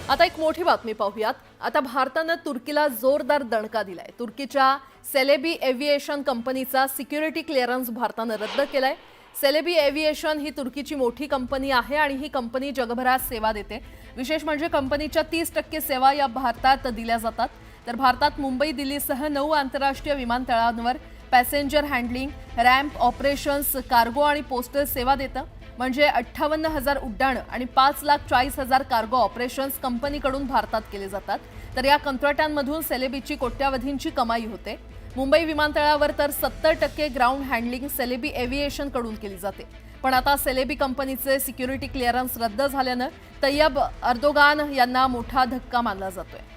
आता एक मोठी बातमी पाहूयात। आता भारतानं तुर्कीला जोरदार दणका दिलाय। तुर्कीच्या सेलेबी एव्हिएशन कंपनीचा सिक्युरिटी क्लिअरन्स भारतानं रद्द केलाय। सेलेबी एव्हिएशन ही तुर्कीची मोठी कंपनी आहे आणि ही कंपनी जगभरात सेवा देते। विशेष म्हणजे कंपनीच्या 30% सेवा या भारतात दिल्या जातात। तर भारतात मुंबई दिल्लीसह 9 आंतरराष्ट्रीय विमानतळांवर passenger handling, ramp operations, cargo आणि पोस्टल सेवा देतं। म्हणजे 58,000 उड्डाणं आणि 5,40,000 कार्गो ऑपरेशन्स कंपनीकडून भारतात केले जातात। तर या कंत्राटांमधून सेलेबीची कोट्यावधींची कमाई होते। मुंबई विमानतळावर तर 70% ग्राउंड हँडलिंग सेलेबी एव्हिएशन कडून केली जाते। पण आता सेलेबी कंपनीचे सिक्युरिटी क्लिअरन्स रद्द झाल्यानं तय्यब अर्दोगान यांना मोठा धक्का मानला जातोय।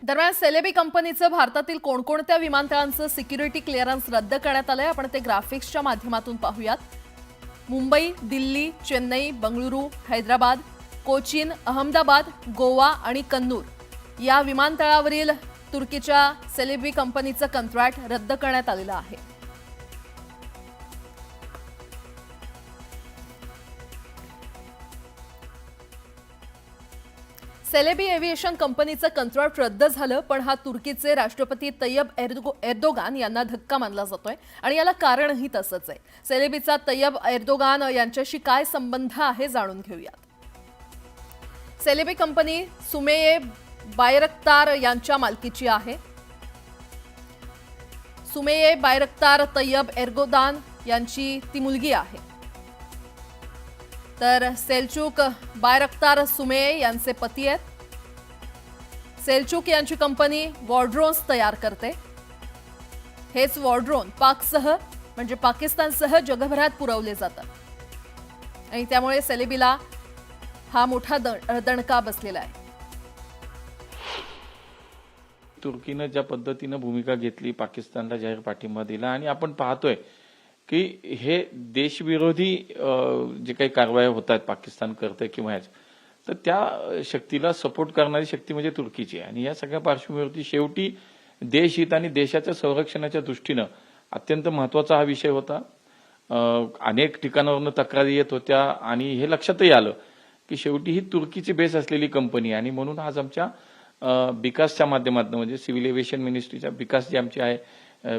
दरम्यान सेलेबी कंपनीचं भारतातील कोणकोणत्या विमानतळांचं सिक्युरिटी क्लिअरन्स रद्द करण्यात आलंय आपण ते ग्राफिक्सच्या माध्यमातून पाहूयात। मुंबई, दिल्ली, चेन्नई, बंगळुरू, हैदराबाद, कोचीन, अहमदाबाद, गोवा आणि कन्नूर या विमानतळावरील तुर्कीच्या सेलेबी कंपनीचं कंत्राट रद्द करण्यात आलेलं आहे। सेलेबी एव्हिएशन कंपनीचं कंत्राट रद्द झालं, पण हा तुर्कीचे राष्ट्रपती तय्यब एर्दोगान यांना धक्का मानला जातोय आणि याला कारणही तसंच आहे। सेलेबीचा तय्यब एर्दोगान यांच्याशी काय संबंध आहे जाणून घेऊयात। सेलेबी कंपनी सुमेये बायरक्तार यांच्या मालकीची आहे। सुमेये बायरक्तार तय्यब एर्दोगान यांची ती मुलगी आहे। तर सेल्चुक बायरक्तार सुमेये यांचे पती आहेत। सेल्चुक यांची कंपनी वॉर्ड्रोन्स तयार करते। हेच वॉर्ड्रोन पाकसह म्हणजे पाकिस्तानसह जगभरात पुरवले जातात आणि त्यामुळे सेलेबीला हा मोठा दणका बसलेला आहे। तुर्कीनं ज्या पद्धतीनं भूमिका घेतली, पाकिस्तानला जाहीर पाठिंबा दिला आणि आपण पाहतोय की हे देशविरोधी जे काही कारवाया होत आहेत पाकिस्तान करते किंवा तर त्या शक्तीला सपोर्ट करणारी शक्ती म्हणजे तुर्कीची आहे। आणि या सगळ्या पार्श्वभूमीवरती शेवटी देशहित आणि देशाच्या संरक्षणाच्या दृष्टीनं अत्यंत महत्त्वाचा हा विषय होता। अनेक ठिकाणावरून तक्रारी येत होत्या आणि हे लक्षातही आलं की शेवटी ही तुर्कीची बेस असलेली कंपनी आणि म्हणून आज आमच्या बिकासच्या माध्यमातून म्हणजे सिव्हिल एव्हिएशन मिनिस्ट्रीच्या बिकास जी आमची आहे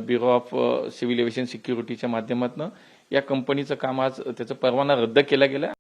ब्युरो ऑफ सिव्हिल एव्हिएशन सिक्युरिटीच्या माध्यमातून या कंपनीचं काम आज त्याचा परवाना रद्द केला गेला।